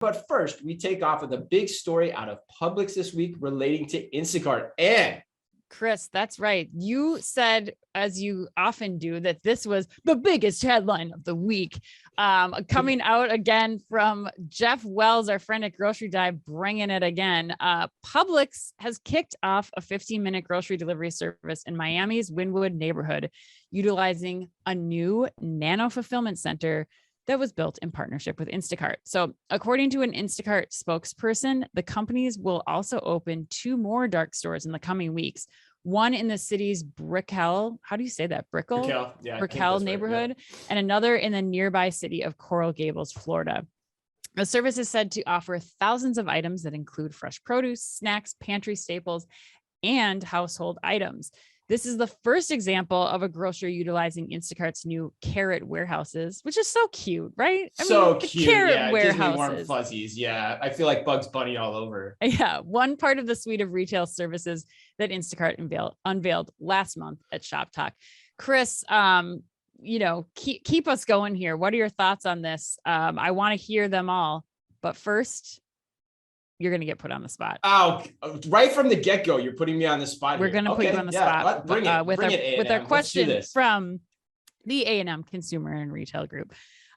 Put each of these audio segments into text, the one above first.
But first, we take off with a big story out of Publix this week relating to Instacart. And Chris, that's right. You said, as you often do, that this was the biggest headline of the week. Coming out again from Jeff Wells, our friend at Grocery Dive, bringing it again. Publix has kicked off a 15-minute grocery delivery service in Miami's Wynwood neighborhood, utilizing a new nano fulfillment center that was built in partnership with Instacart. So according to an Instacart spokesperson, the companies will also open 2 more dark stores in the coming weeks. One in the city's Brickell, how do you say that? Brickell? yeah, Brickell neighborhood, right, yeah. And another in the nearby city of Coral Gables, Florida. The service is said to offer thousands of items that include fresh produce, snacks, pantry staples, and household items. This is the first example of a grocery utilizing Instacart's new carrot warehouses, which is so cute, right? So cute. Carrot yeah, warehouses. Warm fuzzies. Yeah, I feel like Bugs Bunny all over. Yeah, one part of the suite of retail services that Instacart unveiled last month at Shop Talk. Chris, keep us going here. What are your thoughts on this? I want to hear them all, but first, you're going to get put on the spot. Oh, right from the get-go, you're putting me on the spot. We're going to put you on the spot with our question from the A&M Consumer and Retail Group.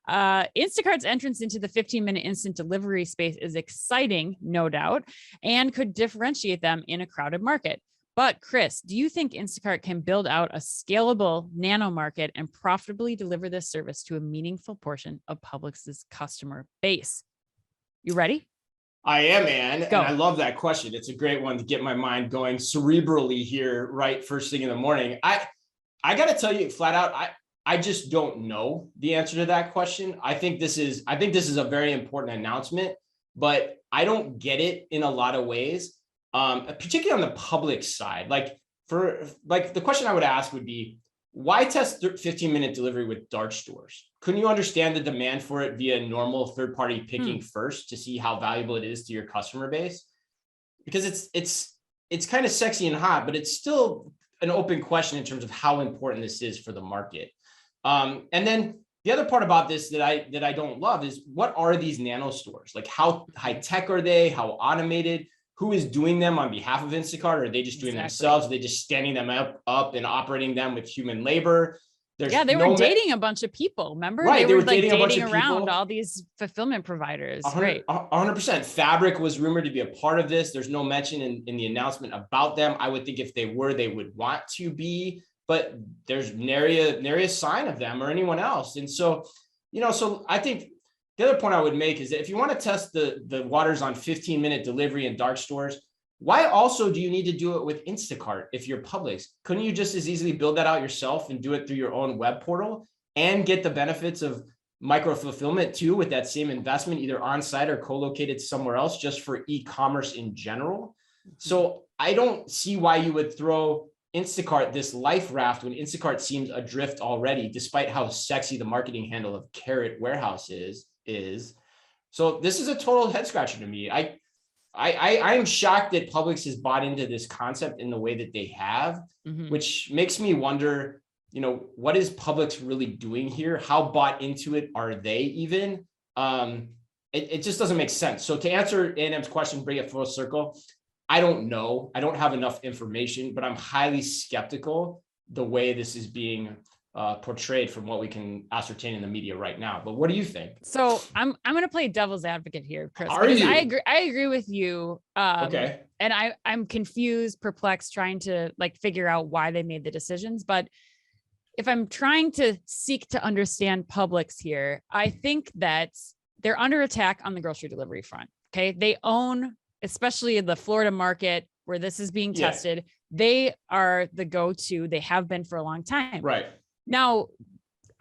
Instacart's entrance into the 15-minute instant delivery space is exciting, no doubt, and could differentiate them in a crowded market. But Chris, do you think Instacart can build out a scalable nano market and profitably deliver this service to a meaningful portion of Publix's customer base? You ready? I am, Ann, and I love that question. It's a great one to get my mind going cerebrally here, right first thing in the morning. I got to tell you flat out, I just don't know the answer to that question. I think this is a very important announcement, but I don't get it in a lot of ways, particularly on the Publix side. The question I would ask would be, why test 15-minute delivery with dark stores? Couldn't you understand the demand for it via normal third-party picking first to see how valuable it is to your customer base? Because it's kind of sexy and hot, but it's still an open question in terms of how important this is for the market. And then the other part about this that I don't love is, what are these nano stores? Like, how high tech are they? How automated? Who is doing them on behalf of Instacart? Or are they just doing themselves? Are they just standing them up and operating them with human labor? They were dating a bunch of people. Remember? Right. They were dating around all these fulfillment providers. 100%. Fabric was rumored to be a part of this. There's no mention in the announcement about them. I would think if they were, they would want to be, but there's nary a sign of them or anyone else. And so, so I think the other point I would make is that if you want to test the waters on 15-minute delivery in dark stores, why also do you need to do it with Instacart if you're Publix? Couldn't you just as easily build that out yourself and do it through your own web portal and get the benefits of micro fulfillment too with that same investment, either on site or co-located somewhere else, just for e-commerce in general? So I don't see why you would throw Instacart this life raft when Instacart seems adrift already, despite how sexy the marketing handle of Carrot Warehouse is. So this is a total head scratcher to me. I am shocked that Publix has bought into this concept in the way that they have, which makes me wonder, what is Publix really doing here? How bought into it are they even? It just doesn't make sense. So to answer A&M's question, bring it full circle, I don't know. I don't have enough information, but I'm highly skeptical the way this is being portrayed from what we can ascertain in the media right now. But what do you think? So I'm going to play devil's advocate here, Chris. Are you? I agree with you. Okay. And I'm confused, perplexed, trying to figure out why they made the decisions. But if I'm trying to seek to understand Publix here, I think that they're under attack on the grocery delivery front. Okay. They own, especially in the Florida market where this is being tested, they are the go-to. They have been for a long time. Right. Now,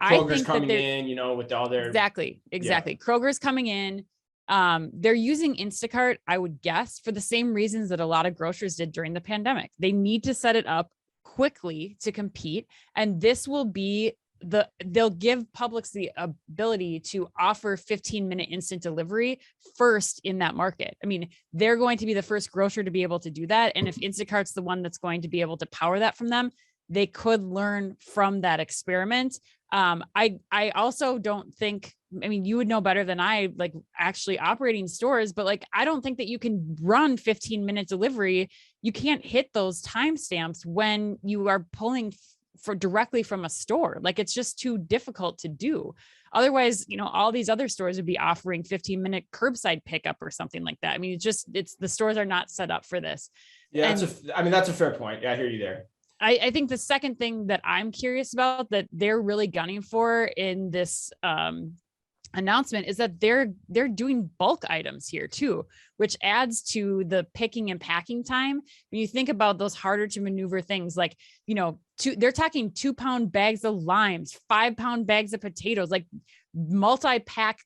Kroger's I think coming in, with all their... Exactly. Yeah. Kroger's coming in. They're using Instacart, I would guess, for the same reasons that a lot of grocers did during the pandemic. They need to set it up quickly to compete. And this will be they'll give Publix the ability to offer 15-minute instant delivery first in that market. I mean, they're going to be the first grocer to be able to do that. And if Instacart's the one that's going to be able to power that from them, they could learn from that experiment. I also don't think, I mean, you would know better than I, like actually operating stores, but like, I don't think that you can run 15-minute delivery. You can't hit those timestamps when you are pulling for directly from a store. Like, it's just too difficult to do. Otherwise, all these other stores would be offering 15-minute curbside pickup or something like that. I mean, it's the stores are not set up for this. Yeah, And that's a fair point. Yeah, I hear you there. I think the second thing that I'm curious about that they're really gunning for in this announcement is that they're doing bulk items here too, which adds to the picking and packing time. When you think about those harder to maneuver things, like, they're talking 2-pound bags of limes, 5-pound bags of potatoes, like multi-pack,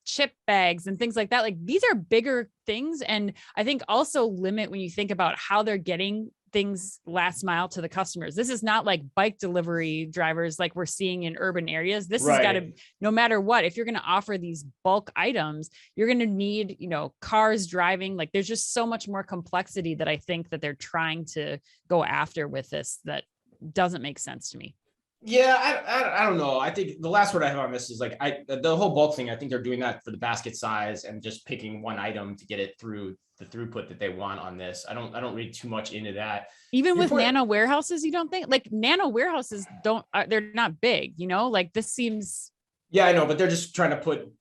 chip bags and things like that. Like, these are bigger things. And I think also limit when you think about how they're getting things last mile to the customers. This is not like bike delivery drivers like we're seeing in urban areas. This has got to, no matter what, if you're going to offer these bulk items, you're going to need, cars driving. Like, there's just so much more complexity that I think that they're trying to go after with this that doesn't make sense to me. Yeah, I don't know. I think the last word I have on this is like the whole bulk thing. I think they're doing that for the basket size and just picking one item to get it through the throughput that they want on this. I don't read too much into that. Even with nano warehouses, you don't think like nano warehouses they're not big, like this seems. Yeah, I know, but they're just trying to put,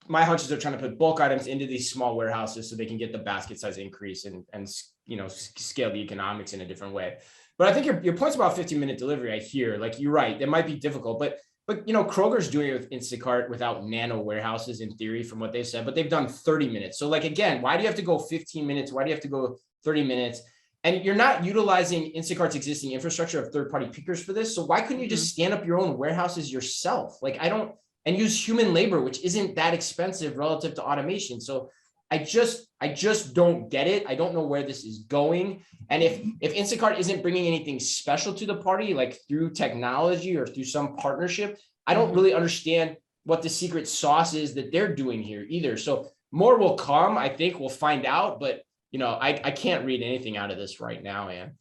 my hunch is they're trying to put bulk items into these small warehouses so they can get the basket size increase and scale the economics in a different way. But I think your points about 15-minute delivery, I hear, like, you're right. It might be difficult, but Kroger's doing it with Instacart without nano warehouses in theory from what they've said, but they've done 30 minutes. So like, again, why do you have to go 15 minutes? Why do you have to go 30 minutes? And you're not utilizing Instacart's existing infrastructure of third-party pickers for this. So why couldn't you just stand up your own warehouses yourself? Like, and use human labor, which isn't that expensive relative to automation. So I just don't get it. I don't know where this is going. And if Instacart isn't bringing anything special to the party, like through technology or through some partnership, I don't really understand what the secret sauce is that they're doing here either. So more will come. I think we'll find out, but I can't read anything out of this right now, Ann.